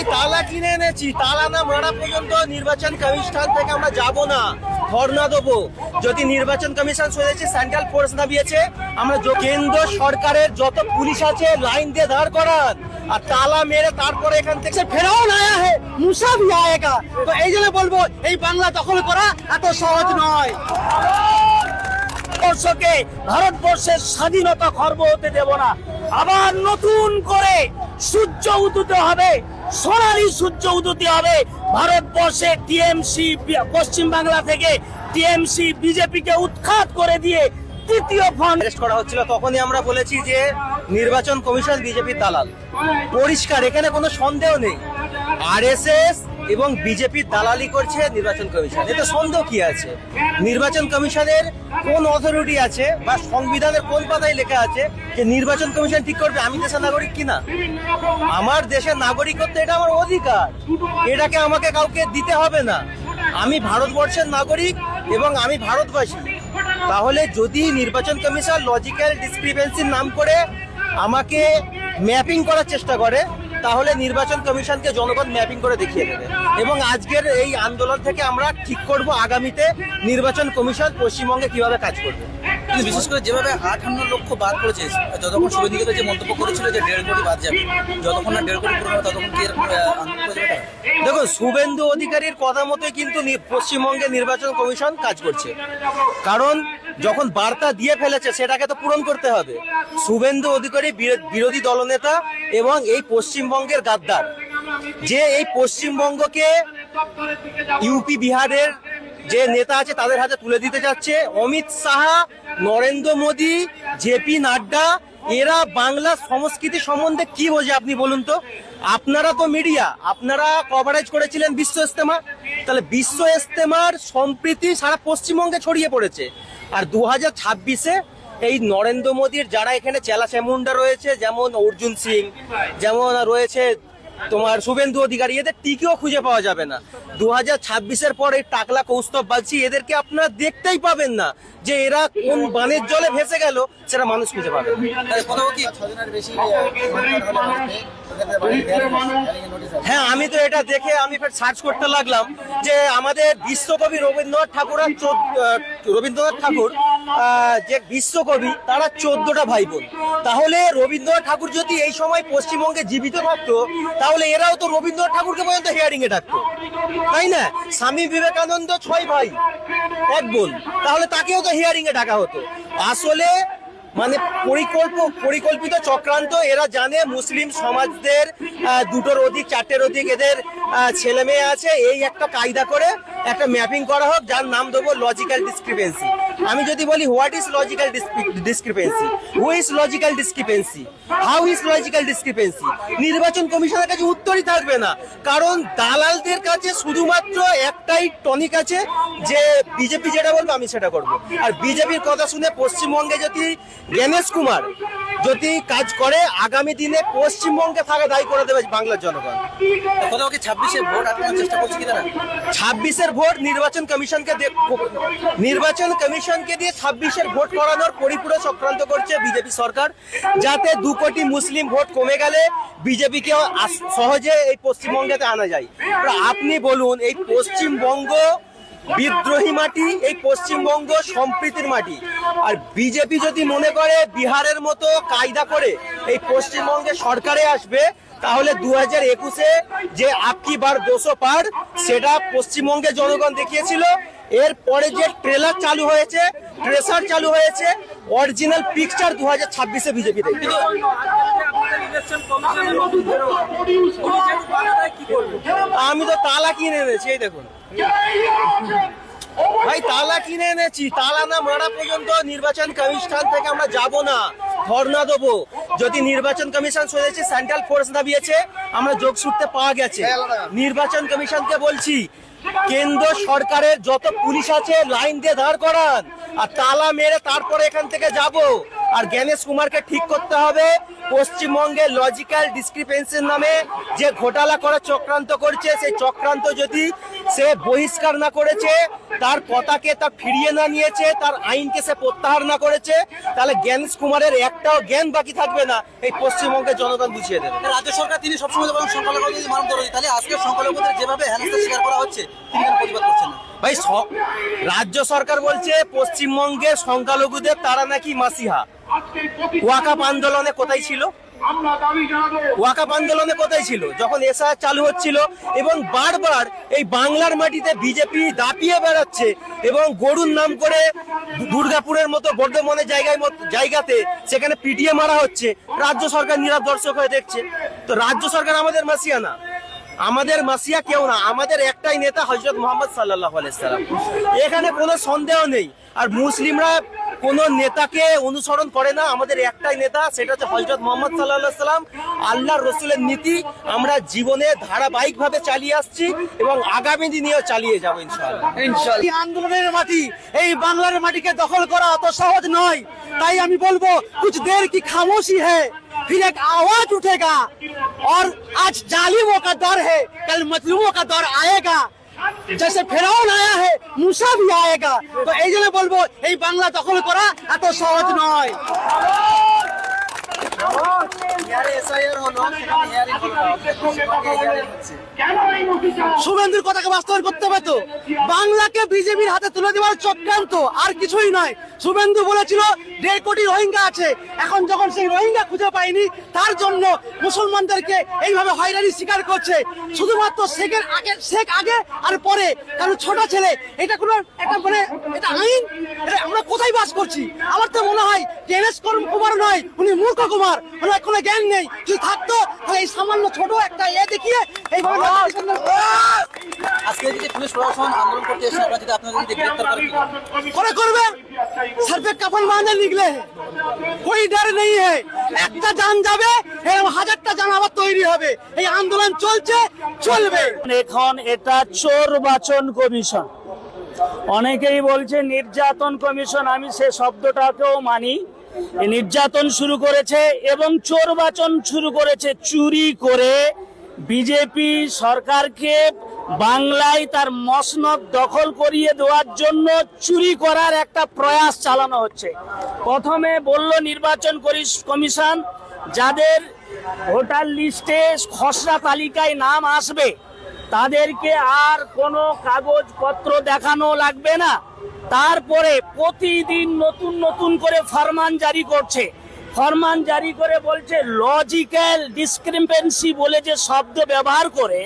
ভাই তালা কিনে এনেছি, তালা না মারা পর্যন্ত নির্বাচন কমিশন থেকে আমরা যাব না, ধর্ণা দেবো। যদি নির্বাচন কমিশন শুনেছি সেন্ট্রাল ফোর্স নামিয়েছে, আমরা কেন্দ্র সরকারের যত পুলিশ আছে লাইন দিয়ে দাঁড় করান, আর তালা মেরে তারপরে এখান থেকে ফেরাও না হে মুসা ভি আয়েগা। তো এই জন্য বলবো এই বাংলা দখল করা এত সহজ নয়। ভারতবর্ষের স্বাধীনতা খর্ব হতে দেব না। আবার নতুন করে সূর্য উদিত হবে, সোনালী সূর্য উদিত হবে। ভারতবর্ষে টিএমসি পশ্চিম বাংলা থেকে টিএমসি বিজেপিকে উৎখাত করে দিয়ে তৃতীয় ফ্রন্ট অ্যারেস্ট করা হচ্ছিল, তখনই আমরা বলেছি যে নির্বাচন কমিশন বিজেপির দালাল। পরিষ্কার, এখানে কোনো সন্দেহ নেই। আরএসএস এবং বিজেপির দালালি করছে নির্বাচন কমিশন, এতে সন্দেহ কি আছে? নির্বাচন কমিশনের কোন অথরিটি আছে বা সংবিধানের কোন পাতায় লেখা আছে যে নির্বাচন কমিশন ঠিক করবে আমি দেশের নাগরিক কিনা? আমার দেশের নাগরিকত্ব এটা আমার অধিকার, এটাকে আমাকে কাউকে দিতে হবে না। আমি ভারতবর্ষের নাগরিক এবং আমি ভারতবাসী। তাহলে যদি নির্বাচন কমিশন লজিক্যাল ডিসক্রিপেন্সির নাম করে আমাকে ম্যাপিং করার চেষ্টা করে, তাহলে নির্বাচন কমিশনকে জনগণ ম্যাপিং করে দেখিয়ে দেবে। এবং আজকের এই আন্দোলন থেকে আমরা ঠিক করব আগামীতে নির্বাচন কমিশন পশ্চিমবঙ্গে কিভাবে কাজ করবে। কিন্তু বিশেষ করে যেভাবে 58 লক্ষ বাদ করেছে, যতক্ষণ শুভেন্দু যে মন্তব্য করেছিল যে 1.5 কোটি বাদ যাবে, যতক্ষণ না 1.5 কোটি পুরো হবে ততক্ষণ কি আন্দোলন করে যাবে? দেখুন, শুভেন্দু অধিকারীর কথা মতোই কিন্তু পশ্চিমবঙ্গে নির্বাচন কমিশন কাজ করছে। কারণ যখন বার্তা দিয়ে ফেলেছে সেটাকে তো পূরণ করতে হবে। শুভেন্দু অধিকারী বিরোধী দলনেতা এবং এই পশ্চিমবঙ্গের গাদ্দার, যে এই পশ্চিমবঙ্গকে ইউপি বিহারের যে নেতা আছে তাদের হাতে তুলে দিতে যাচ্ছে। অমিত শাহ, নরেন্দ্র মোদী, জেপি নাড্ডা, এরা বাংলা সংস্কৃতি সম্বন্ধে কি বোঝে আপনি বলুন তো? আপনারা তো মিডিয়া, আপনারা কভারেজ করেছিলেন বিশ্ব ইস্তেমা, তাহলে বিশ্ব ইস্তেমার সম্প্রীতি সারা পশ্চিমবঙ্গে ছড়িয়ে পড়েছে। আর 2026-এ এই নরেন্দ্র মোদীর যারা এখানে চেলা চামুন্ডা রয়েছে, যেমন অর্জুন সিং, যেমন রয়েছে তোমার শুভেন্দু অধিকারী, এদের টিকিও খুঁজে পাওয়া যাবে না। 2026-এর পর এই টাকলা কৌস্তব বাগচি, এদেরকে আপনারা দেখতেই পাবেন না যে এরা কোন বানের জলে ভেসে গেল, সেটা মানুষ খুঁজে পাবে। হ্যাঁ, আমি তো এটা দেখে আমি ফের সার্চ করতে লাগলাম যে আমাদের বিশ্বকবি রবীন্দ্রনাথ ঠাকুর যে বিশ্বকবি, তারা 14টা ভাই বোন। তাহলে রবীন্দ্রনাথ ঠাকুর যদি এই সময় পশ্চিমবঙ্গে জীবিত থাকতো, তাহলে এরাও তো রবীন্দ্রনাথ ঠাকুরকে পর্যন্ত হিয়ারিং এ ডাকতো, তাই না? স্বামী বিবেকানন্দ 6 ভাই 1 বোন, তাহলে তাকেও তো হিয়ারিং এ ডাকা হতো। আসলে মানে পরিকল্পিত চক্রান্ত। এরা জানে মুসলিম সমাজদের 2টোর অধিক 4টের অধিক এদের ছেলে মেয়ে আছে, এই একটা কায়দা করে একটা ম্যাপিং করা হোক যার নাম দেবো লজিক্যাল ডিসক্রিপেন্সি। আমি যদি বলি what is logical discrepancy, who is logical discrepancy, how is logical discrepancy, নির্বাচন কমিশনের কাছে উত্তরই থাকবে না। কারণ দালালদের কাছে শুধুমাত্র একটাই টনিক আছে যে বিজেপি যেটা বলবে আমি সেটা করব। আর বিজেপির কথা শুনে পশ্চিমবঙ্গে যদি গণেশ কুমার যদি কাজ করে, আগামী দিনে পশ্চিমবঙ্গে থাকা দায়ী করে দেবে বাংলার জনগণ। কোথাও কি 26-এর ভোট আটকানোর চেষ্টা করছে কি তারা? 26-এর ভোট নির্বাচন কমিশনকে দিয়ে 26-এর ভোট করানোর পরিপূরক চক্রান্ত করছে বিজেপি সরকার, যাতে 2 কোটি মুসলিম ভোট কমে গেলে বিজেপিকে সহজে এই পশ্চিমবঙ্গেতে আনা যায়। আপনি বলুন, এই পশ্চিমবঙ্গ বিদ্রোহী মাটি, এই পশ্চিমবঙ্গ সম্প্রীতির মাটি। আর বিজেপি যদি মনে করে বিহারের মতো কায়দা করে এই পশ্চিমবঙ্গে সরকারে আসবে, তাহলে 2021-এ যে আপকি বার 200 পার, সেটা পশ্চিমবঙ্গে জনগণ দেখিয়েছিল। এরপরে যে ট্রেলার চালু হয়েছে, ট্রেসার চালু হয়েছে, অরিজিনাল পিকচার 2026-এ বিজেপি দেখবে। আমি তো তালা কিনে এনেছি, এই দেখুন ভাই, তালা কিনে এনেছি। তালা না মারা পর্যন্ত নির্বাচন কমিশন থেকে আমরা যাব না, ধর্ণা দেবো। যদি নির্বাচন কমিশন শুনেছি সেন্ট্রাল ফোর্স নামিয়েছে, আমরা যোগসূত্রে পাওয়া গেছে। নির্বাচন কমিশনকে বলছি কেন্দ্র সরকারের যত পুলিশ আছে লাইন দিয়ে দাঁড় করান, আর তালা মেরে তারপরে এখান থেকে যাব। আর জ্ঞানেশ কুমারকে ঠিক করতে হবে। পশ্চিমবঙ্গের লজিক্যাল ডিসক্রিপেন্সির নামে যে ঘোটালা করা চক্রান্ত করছে, সেই চক্রান্ত যদি সে বহিষ্কার না করেছে, তার কথাকে তা ফিরিয়ে না নিয়েছে, তার আইনকে সে প্রত্যাহার না করেছে, তাহলে জ্ঞানেশ কুমারের একটাও জ্ঞান বাকি থাকবে না, এই পশ্চিমবঙ্গের জনগণ বুঝিয়ে দেবে। রাজ্য সরকার তিনি সবসময় বলেন সংখ্যালঘুদের মানব দরদি, তাহলে আজকে সংখ্যালঘুদের যেভাবে হেনস্থা স্বীকার করা হচ্ছে তিনি কেন প্রতিবাদ করছেন না? ভাই রাজ্য সরকার বলছে পশ্চিমবঙ্গের সংখ্যালঘুদের তারা নাকি মাসিহা। ওয়াকাফ আন্দোলনে কোথায় ছিল? ওয়াকাফ আন্দোলনে কোথায় ছিল যখন এসআইআর চালু হচ্ছিল? এবং বারবার এই বাংলার মাটিতে বিজেপি দাপিয়ে বেড়াচ্ছে এবং গরুর নাম করে দুর্গাপুরের মতো বর্ধমানের জায়গাতে সেখানে পিটিয়ে মারা হচ্ছে। রাজ্য সরকার নীরব দর্শক হয়ে দেখছে। তো রাজ্য সরকার আমাদের মাসিয়া না, আমাদের মাসিয়া কেউ না, আমাদের একটাই নেতা হযরত মুহাম্মদ সাল্লাল্লাহু আলাইহি সাল্লাম, এখানে কোনো সন্দেহ নেই। আর মুসলিমরা কোনো নেতাকে অনুসরণ করে না, আমাদের একটাই নেতা, সেটা হচ্ছে হযরত মুহাম্মদ সাল্লাল্লাহু আলাইহি সাল্লাম। আল্লাহর রসুলের নীতি আমরা জীবনে ধারাবাহিকভাবে চালিয়ে আসছি এবং আগামী দিনেও চালিয়ে যাবো ইনশাআল্লাহ। এই আন্দোলনের মাটি, এই বাংলার মাটিকে দখল করা অত সহজ নয়। তাই আমি বলবো कुछ देर की खामोशी है, फिर एक आवाज उठेगा और आज जालिमों का दौर है, कल मजलूमों का दौर आएगा। जैसे फिरौन आया है, मूसा भी आएगा। तो এই জন্য বলবো এই বাংলা দখল করা এত সহজ নয়। শুভেন্দুর কথাকে বাস্তবায়ন করতে হবে তো। বাংলাকে বিজেপির হাতে তুলে দেওয়ার চক্রান্ত, আর কিছুই নয়। শুভেন্দু বলেছিল 1.5 কোটি রোহিঙ্গা আছে, এখন যখন সেই রোহিঙ্গা খুঁজে পায়নি, তার জন্য মুসলমানদেরকে এইভাবে হয়রানি স্বীকার করছে। শুধুমাত্র শেখ আগে আর পরে, কারণ ছোট ছেলে, এটা কোনো একটা মানে এটা আইন, এটা আমরা কোথায় বাস করছি? আমার তো মনে হয় জ্ঞানেশ কুমার নয়, উনি মূর্খ কুমার, ওনার কোনো জ্ঞান নেই। যদি থাকতো তাহলে এই সামান্য ছোট একটা দেখিয়ে এইভাবে আজকে যদি পুলিশ প্রশাসন আন্দোলন করতে এসে আপনারা যদি আপনাদের যদি গ্রেফতার করে করবে। सर पे कफन बांधे निकले हैं, कोई डर नहीं है। একটা জান যাবে, এরকম হাজারটা জান আবার তৈরি হবে। এই আন্দোলন চলছে, চলবে। এখন এটা চোর বাচন কমিশন, অনেকেই বলছে নির্যাতন কমিশন, আমি সে শব্দটাকেও মানি। এই নির্যাতন শুরু করেছে এবং চোর বাচন শুরু করেছে, চুরি করে বিজেপি সরকারকে বাংলায় তার মসনদ দখল করিয়ে দেওয়ার জন্য চুরি করার একটা প্রয়াস চালানো হচ্ছে। প্রথমে বলল নির্বাচন কমিশন যাদের ভোটার লিস্টে খসড়া তালিকায় নাম আসবে তাদেরকে আর কোনো কাগজপত্র দেখানো লাগবে না। তারপরে প্রতিদিন নতুন নতুন করে ফরমান জারি করছে। ফরমান জারি করে বলছে লজিক্যাল ডিসক্রিপেন্সি বলে যে শব্দ ব্যবহার করে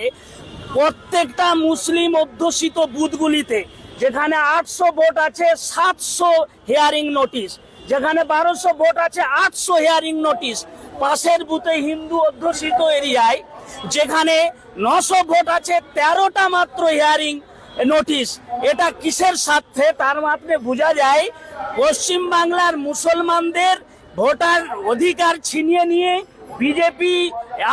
প্রত্যেকটা মুসলিম অধ্যুষিত বুথগুলিতে যেখানে 800 ভোট আছে 700 হিয়ারিং নোটিশ, যেখানে 1200 ভোট আছে 800 হিয়ারিং নোটিশ। পাশের বুথে হিন্দু অধ্যুষিত এরিয়ায় যেখানে 900 ভোট আছে 13টা মাত্র হিয়ারিং নোটিশ। এটা কিসের স্বার্থে? তার মাত্রে বোঝা যায় পশ্চিম বাংলার মুসলমানদের ভোটার অধিকার ছিনিয়ে নিয়ে বিজেপি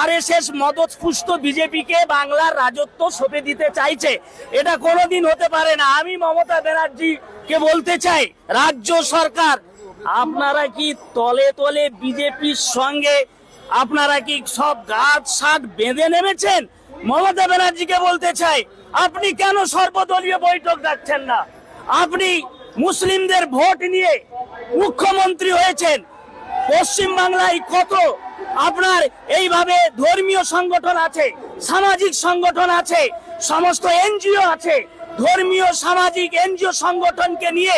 আরএসএস মদতপুষ্ট বিজেপিকে বাংলার রাজত্ব সঁপে দিতে চাইছে। এটা কোনোদিন হতে পারে না। আমি মমতা ব্যানার্জিকে বলতে চাই, রাজ্য সরকার আপনারা কি তলে তলে বিজেপির সঙ্গে আপনারা কি সব গাছ সাট বেঁধে নেমেছেন? মমতা ব্যানার্জিকে বলতে চাই, আপনি কেন সর্বদলীয় বৈঠক ডাকছেন না? আপনি মুসলিমদের ভোট নিয়ে মুখ্যমন্ত্রী হয়েছেন। পশ্চিম বাংলায় কত আপনার এইভাবে ধর্মীয় সংগঠন আছে, সামাজিক সংগঠন আছে, সমস্ত এনজিও আছে। ধর্মীয় সামাজিক এনজিও সংগঠনকে নিয়ে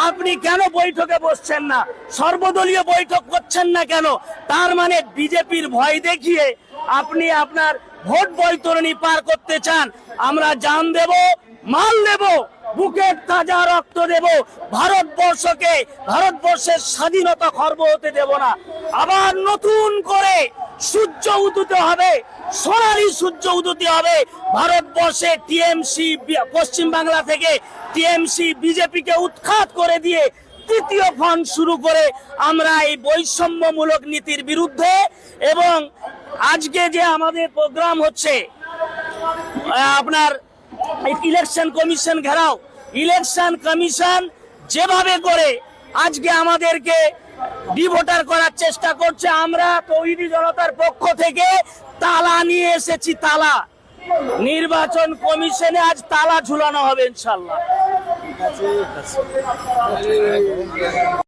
আপনি কেন বৈঠকে বসছেন না? সর্বদলীয় বৈঠক করছেন না কেন? তার মানে বিজেপির ভয় দেখিয়ে আপনি আপনার ভোট বৈতরণী পার করতে চান। আমরা জান দেব, মাল দেব, বুকের তাজা রক্ত দেব, ভারতবর্ষকে, ভারতবর্ষের স্বাধীনতা খর্ব হতে দেব না। আবার নতুন করে সূর্য উদিত হবে, সোনালী সূর্য উদিত হবে। ভারতবর্ষে টিএমসি, পশ্চিম বাংলা থেকে টিএমসি বিজেপিকে উৎখাত করে দিয়ে তৃতীয় ফ্রন্ট শুরু করে আমরা এই বৈষম্যমূলক নীতির বিরুদ্ধে। এবং আজকে যে আমাদের প্রোগ্রাম হচ্ছে আপনার ইলেকশন কমিশন ঘেরাও, ইলেকশন কমিশন যেভাবে করে আজকে আমাদেরকে ডিভোটার করার চেষ্টা করছে। আমরা তৌহিদি জনতার পক্ষ থেকে তালা নিয়ে এসেছি, তালা। নির্বাচন কমিশনে আজ তালা ঝুলানো হবে ইনশাল্লাহ।